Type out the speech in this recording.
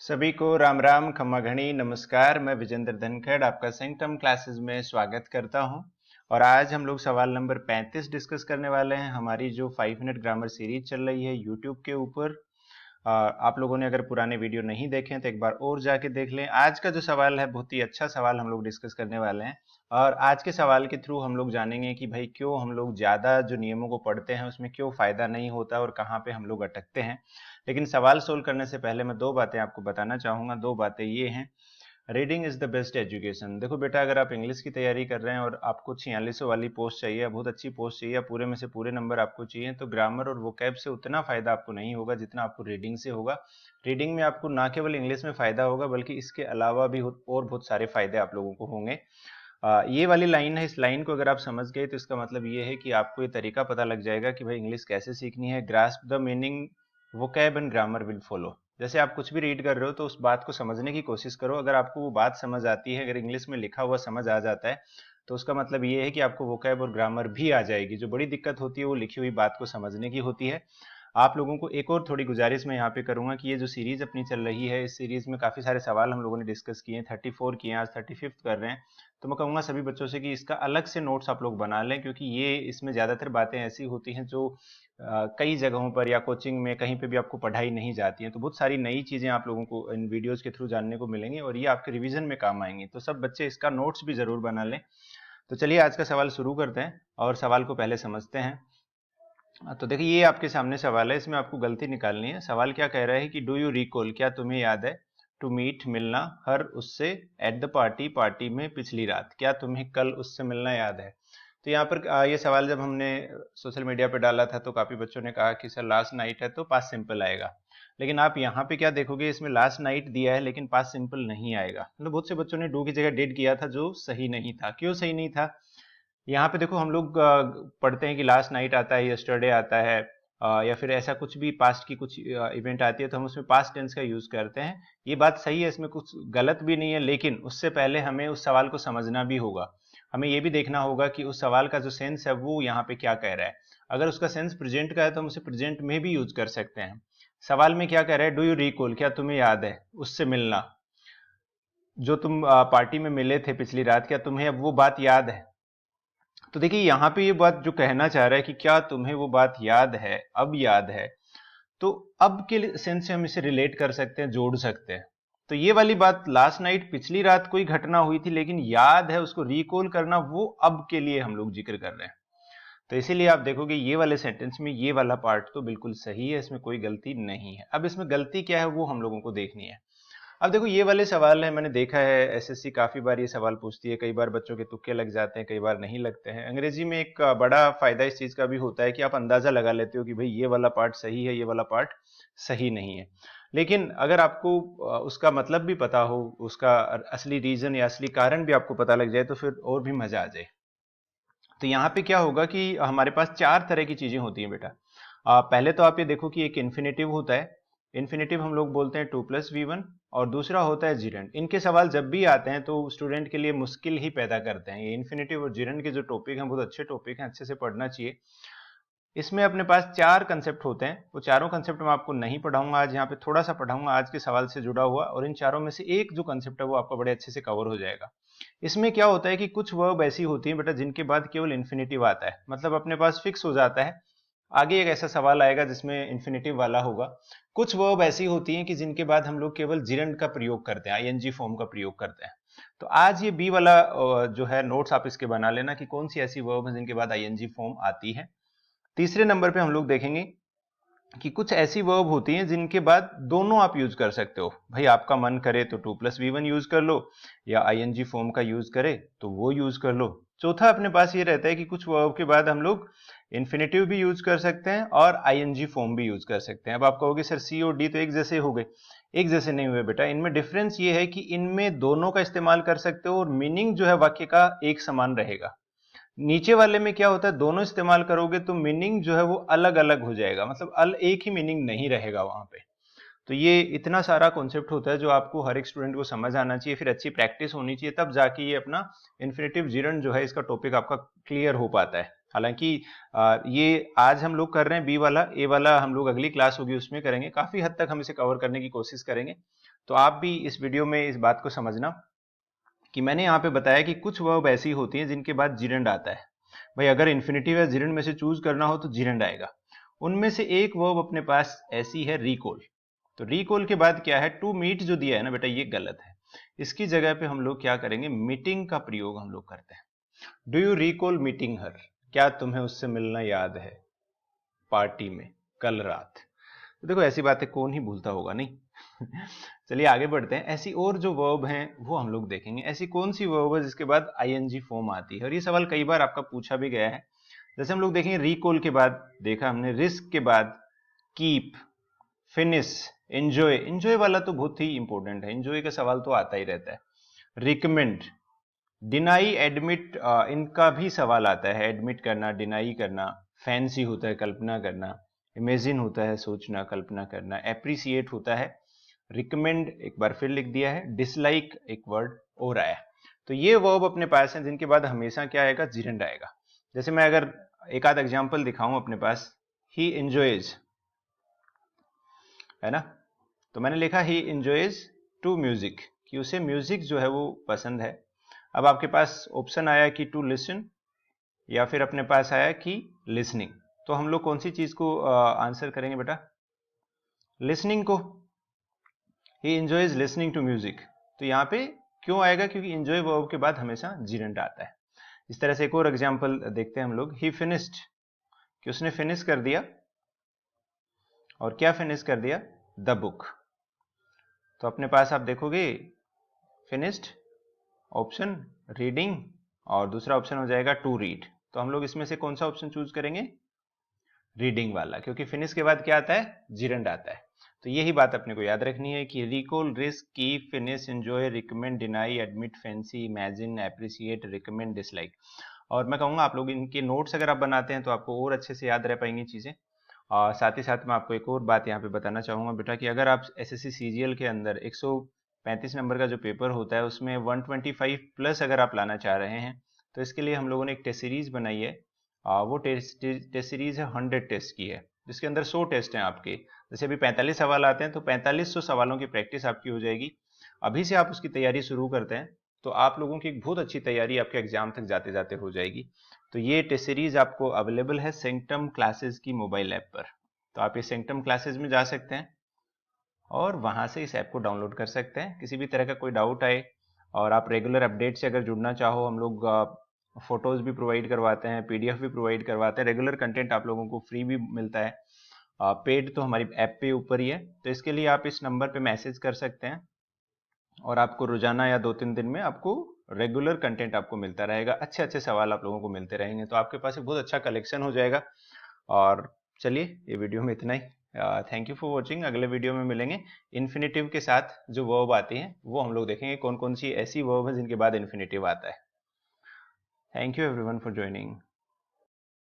सभी को राम राम खम्मा घणी नमस्कार। मैं विजेंद्र धनखड़ आपका सेंटम क्लासेस में स्वागत करता हूं। और आज हम लोग सवाल नंबर 35 डिस्कस करने वाले हैं। हमारी जो 5 मिनट ग्रामर सीरीज चल रही है यूट्यूब के ऊपर। आप लोगों ने अगर पुराने वीडियो नहीं देखे तो एक बार और जाके देख लें। आज का जो सवाल है बहुत ही अच्छा सवाल हम लोग डिस्कस करने वाले हैं। और आज के सवाल के थ्रू हम लोग जानेंगे कि भाई क्यों हम लोग ज्यादा जो नियमों को पढ़ते हैं उसमें क्यों फायदा नहीं होता और कहाँ पे हम लोग अटकते हैं। लेकिन सवाल सोल्व करने से पहले मैं दो बातें आपको बताना चाहूंगा। दो बातें ये हैं, reading is the best education. देखो बेटा, अगर आप इंग्लिश की तैयारी कर रहे हैं और आपको 4600 वाली पोस्ट चाहिए, बहुत अच्छी पोस्ट चाहिए, पूरे में से पूरे नंबर आपको चाहिए, तो ग्रामर और वोकैब से उतना फायदा आपको नहीं होगा जितना आपको रीडिंग से होगा। रीडिंग में आपको ना केवल इंग्लिश में फायदा होगा बल्कि इसके अलावा भी और बहुत सारे फायदे आप लोगों को होंगे। ये वाली लाइन है, इस लाइन को अगर आप समझ गए तो इसका मतलब ये है कि आपको ये तरीका पता लग जाएगा कि भाई इंग्लिश कैसे सीखनी है। Grasp the meaning, vocab and grammar will follow. जैसे आप कुछ भी रीड कर रहे हो तो उस बात को समझने की कोशिश करो। अगर आपको वो बात समझ आती है, अगर इंग्लिश में लिखा हुआ समझ आ जाता है, तो उसका मतलब ये है कि आपको वोकैब और ग्रामर भी आ जाएगी। जो बड़ी दिक्कत होती है वो लिखी हुई बात को समझने की होती है। आप लोगों को एक और थोड़ी गुजारिश मैं यहाँ पे करूंगा कि ये जो सीरीज अपनी चल रही है, इस सीरीज में काफी सारे सवाल हम लोगों ने डिस्कस किए हैं, 34 किए हैं, आज 35 कर रहे हैं। तो मैं कहूंगा सभी बच्चों से कि इसका अलग से नोट्स आप लोग बना लें, क्योंकि ये इसमें ज्यादातर बातें ऐसी होती हैं जो कई जगहों पर या कोचिंग में कहीं पे भी आपको पढ़ाई नहीं जाती है। तो बहुत सारी नई चीजें आप लोगों को इन वीडियोस के थ्रू जानने को मिलेंगी और ये आपके रिवीजन में काम आएंगी। तो सब बच्चे इसका नोट्स भी जरूर बना लें। तो चलिए आज का सवाल शुरू करते हैं और सवाल को पहले समझते हैं। तो देखिए, ये आपके सामने सवाल है, इसमें आपको गलती निकालनी है। सवाल क्या कह रहा है कि डू यू रिकॉल, क्या तुम्हें याद है, टू मीट मिलना, हर उससे, एट द पार्टी पार्टी में पिछली रात, क्या तुम्हें कल उससे मिलना याद है। तो यहाँ पर ये सवाल जब हमने सोशल मीडिया पे डाला था तो काफी बच्चों ने कहा कि सर लास्ट नाइट है तो पास्ट सिंपल आएगा। लेकिन आप यहाँ पे क्या देखोगे, इसमें लास्ट नाइट दिया है लेकिन पास्ट सिंपल नहीं आएगा। मतलब बहुत से बच्चों ने डू की जगह डिड किया था, जो सही नहीं था। क्यों सही नहीं था? यहाँ पे देखो, हम लोग पढ़ते हैं कि लास्ट नाइट आता है, यस्टरडे आता है, या फिर ऐसा कुछ भी पास्ट की कुछ इवेंट आती है तो हम उसमें पास्ट टेंस का यूज करते हैं। ये बात सही है, इसमें कुछ गलत भी नहीं है, लेकिन उससे पहले हमें उस सवाल को समझना भी होगा। हमें ये भी देखना होगा कि उस सवाल का जो सेंस है वो यहाँ पे क्या कह रहा है। अगर उसका सेंस प्रेजेंट का है तो हम उसे प्रेजेंट में भी यूज कर सकते हैं। सवाल में क्या कह रहा है, डू यू रिकॉल, क्या तुम्हें याद है, उससे मिलना, जो तुम पार्टी में मिले थे पिछली रात, क्या तुम्हें अब वो बात याद है। तो देखिए, यहाँ पे ये बात जो कहना चाह रहा है कि क्या तुम्हें वो बात याद है, अब याद है, तो अब के सेंस से हम इसे रिलेट कर सकते हैं, जोड़ सकते हैं। तो ये वाली बात, लास्ट नाइट पिछली रात कोई घटना हुई थी लेकिन याद है उसको रिकॉल करना, वो अब के लिए हम लोग जिक्र कर रहे हैं। तो इसीलिए आप देखोगे ये वाले सेंटेंस में ये वाला पार्ट तो बिल्कुल सही है, इसमें कोई गलती नहीं है। अब इसमें गलती क्या है वो हम लोगों को देखनी है। अब देखो, ये वाले सवाल है, मैंने देखा है एसएससी काफी बार ये सवाल पूछती है। कई बार बच्चों के तुक्के लग जाते हैं, कई बार नहीं लगते हैं। अंग्रेजी में एक बड़ा फायदा इस चीज का भी होता है कि आप अंदाजा लगा लेते हो कि भाई ये वाला पार्ट सही है, ये वाला पार्ट सही नहीं है। लेकिन अगर आपको उसका मतलब भी पता हो, उसका असली रीजन या असली कारण भी आपको पता लग जाए तो फिर और भी मजा आ जाए। तो यहाँ पे क्या होगा कि हमारे पास चार तरह की चीजें होती हैं बेटा। पहले तो आप ये देखो कि एक इन्फिनेटिव होता है। इन्फिनेटिव हम लोग बोलते हैं 2+V1। और दूसरा होता है जीरेंड। इनके सवाल जब भी आते हैं तो स्टूडेंट के लिए मुश्किल ही पैदा करते हैं। ये इन्फिनेटिव और जीरेंड के जो टॉपिक हैं बहुत अच्छे टॉपिक हैं, अच्छे से पढ़ना चाहिए। इसमें अपने पास चार कंसेप्ट होते हैं। वो चारों कंसेप्ट मैं आपको नहीं पढ़ाऊंगा आज, यहाँ पे थोड़ा सा पढ़ाऊंगा आज के सवाल से जुड़ा हुआ, और इन चारों में से एक जो कंसेप्ट है वो आपका बड़े अच्छे से कवर हो जाएगा। इसमें क्या होता है कि कुछ वर्ब ऐसी होती है बेटा जिनके बाद केवल इन्फिनेटिव आता है, मतलब अपने पास फिक्स हो जाता है। आगे एक ऐसा सवाल आएगा जिसमें इन्फिनेटिव वाला होगा। कुछ वर्ब ऐसी होती हैं कि जिनके बाद हम लोग केवल जिरंड का प्रयोग करते हैं, आईएनजी फॉर्म का प्रयोग करते हैं। तो आज ये बी वाला जो है नोट्स आप इसके बना लेना कि कौन सी ऐसी वर्ब है जिनके बाद आईएनजी फॉर्म आती है। तीसरे नंबर पे हम लोग देखेंगे कि कुछ ऐसी वर्ब होती हैं जिनके बाद दोनों आप यूज कर सकते हो। भाई आपका मन करे तो 2+V1 यूज कर लो, या आईएनजी फॉर्म का यूज करे तो वो यूज कर लो। चौथा अपने पास ये रहता है कि कुछ वर्ब के बाद हम लोग इन्फिनेटिव भी यूज कर सकते हैं और आईएनजी फॉर्म भी यूज कर सकते हैं। अब आप कहोगे सर सी और डी तो एक जैसे हो गए। एक जैसे नहीं हुए बेटा, इनमें डिफरेंस ये है कि इनमें दोनों का इस्तेमाल कर सकते हो और मीनिंग जो है वाक्य का एक समान रहेगा। नीचे वाले में क्या होता है, दोनों इस्तेमाल करोगे तो मीनिंग जो है वो अलग अलग हो जाएगा, मतलब एक ही मीनिंग नहीं रहेगा वहां पे। तो ये इतना सारा कॉन्सेप्ट होता है जो आपको हर एक स्टूडेंट को समझ आना चाहिए, फिर अच्छी प्रैक्टिस होनी चाहिए, तब जाके ये अपना इन्फिनेटिव जीरंड जो है इसका टॉपिक आपका क्लियर हो पाता है। हालांकि ये आज हम लोग कर रहे हैं बी वाला, ए वाला हम लोग अगली क्लास होगी उसमें करेंगे। काफी हद तक हम इसे कवर करने की कोशिश करेंगे। तो आप भी इस वीडियो में इस बात को समझना कि मैंने यहाँ पे बताया कि कुछ वर्ब ऐसी होती हैं जिनके बाद जीरेंड आता है। भाई अगर इन्फिनेटिव या जीरेंड में से चूज करना हो तो जीरेंड आएगा। उनमें से एक वर्ब अपने पास ऐसी है रिकॉल। तो रिकॉल के बाद क्या है, टू मीट जो दिया है ना बेटा, ये गलत है। इसकी जगह पे हम लोग क्या करेंगे, मीटिंग का प्रयोग हम लोग करते हैं। डू यू रिकॉल मीटिंग हर? क्या तुम्हें उससे मिलना याद है पार्टी में कल रात? तो देखो ऐसी बातें कौन ही भूलता होगा, नहीं? चलिए आगे बढ़ते हैं। ऐसी और जो वर्ब हैं वो हम लोग देखेंगे। ऐसी कौन सी वर्ब है जिसके बाद आईएनजी फॉर्म आती है, और ये सवाल कई बार आपका पूछा भी गया है। जैसे हम लोग देखेंगे रिकॉल के बाद देखा हमने, रिस्क के बाद कीप, फिनिश, एंजॉय। एंजॉय वाला तो बहुत ही इंपॉर्टेंट है, एंजॉय का सवाल तो आता ही रहता है। रिकमेंड, डिनाई, एडमिट, इनका भी सवाल आता है। एडमिट करना, डिनाई करना। फैंसी होता है कल्पना करना। इमेजिन होता है सोचना कल्पना करना। एप्रिसिएट होता है। रिकमेंड एक बार फिर लिख दिया है। डिसलाइक एक वर्ड और आया। तो ये वर्ब अपने पास है जिनके बाद हमेशा क्या आएगा, जीरेंड आएगा। जैसे मैं अगर एक आध एग्जाम्पल दिखाऊं अपने पास, ही एंजॉयज, है ना? तो मैंने लिखा ही एंजॉयज टू म्यूजिक, कि उसे म्यूजिक जो है वो पसंद है। अब आपके पास ऑप्शन आया कि टू लिसन, या फिर अपने पास आया कि लिसनिंग। तो हम लोग कौन सी चीज को आंसर करेंगे बेटा? लिसनिंग को। ही एंजॉयज लिसनिंग टू म्यूजिक। तो यहाँ पे क्यों आएगा? क्योंकि एंजॉय वर्ब के बाद हमेशा जीरेंड आता है। इस तरह से एक और एग्जांपल देखते हैं हम लोग। ही फिनिश्ड, कि उसने फिनिश कर दिया। और क्या फिनिश कर दिया? The book. तो अपने पास आप देखोगे फिनिश्ड, ऑप्शन रीडिंग, और दूसरा ऑप्शन हो जाएगा टू रीड। तो हम लोग इसमें से कौन सा ऑप्शन चूज करेंगे? रीडिंग वाला, क्योंकि फिनिश के बाद क्या आता है? जीरेंड आता है। तो यही बात अपने को याद रखनी है कि recall, risk, keep, finish, enjoy, recommend, deny, admit, fancy, imagine, appreciate, recommend, dislike. और मैं कहूँगा आप लोग इनके नोट्स अगर आप बनाते हैं तो आपको और अच्छे से याद रह पाएंगी चीज़ें। और साथ ही साथ मैं आपको एक और बात यहाँ पे बताना चाहूँगा बेटा, कि अगर आप एसएससी सीजीएल के अंदर 135 नंबर का जो पेपर होता है उसमें 125 प्लस अगर आप लाना चाह रहे हैं, तो इसके लिए हम लोगों ने एक टेस्ट सीरीज बनाई है। वो टेस्ट सीरीज है 100 टेस्ट की है, जिसके अंदर 100 टेस्ट हैं आपके। जैसे अभी 45 सवाल आते हैं तो 4500 सवालों की प्रैक्टिस आपकी हो जाएगी। अभी से आप उसकी तैयारी शुरू करते हैं तो आप लोगों की एक बहुत अच्छी तैयारी आपके एग्जाम तक जाते जाते हो जाएगी। तो ये टेस्ट सीरीज आपको अवेलेबल है सेंटम क्लासेस की मोबाइल ऐप पर। तो आप ये सेंटम क्लासेस में जा सकते हैं और वहां से इस ऐप को डाउनलोड कर सकते हैं। किसी भी तरह का कोई डाउट आए और आप रेगुलर अपडेट से अगर जुड़ना चाहो, हम लोग फोटोज भी प्रोवाइड करवाते हैं, पीडीएफ भी प्रोवाइड करवाते हैं। रेगुलर कंटेंट आप लोगों को फ्री भी मिलता है। पेड तो हमारी ऐप पे ऊपर ही है। तो इसके लिए आप इस नंबर पे मैसेज कर सकते हैं और आपको रोजाना या 2-3 दिन में आपको रेगुलर कंटेंट आपको मिलता रहेगा। अच्छे अच्छे सवाल आप लोगों को मिलते रहेंगे, तो आपके पास एक बहुत अच्छा कलेक्शन हो जाएगा। और चलिए ये वीडियो में इतना ही। Thank you for watching. अगले वीडियो में मिलेंगे। इन्फिनेटिव के साथ जो वर्ब आती हैं वो हम लोग देखेंगे, कौन कौन सी ऐसी वर्ब है जिनके बाद इन्फिनेटिव आता है। Thank you everyone for joining.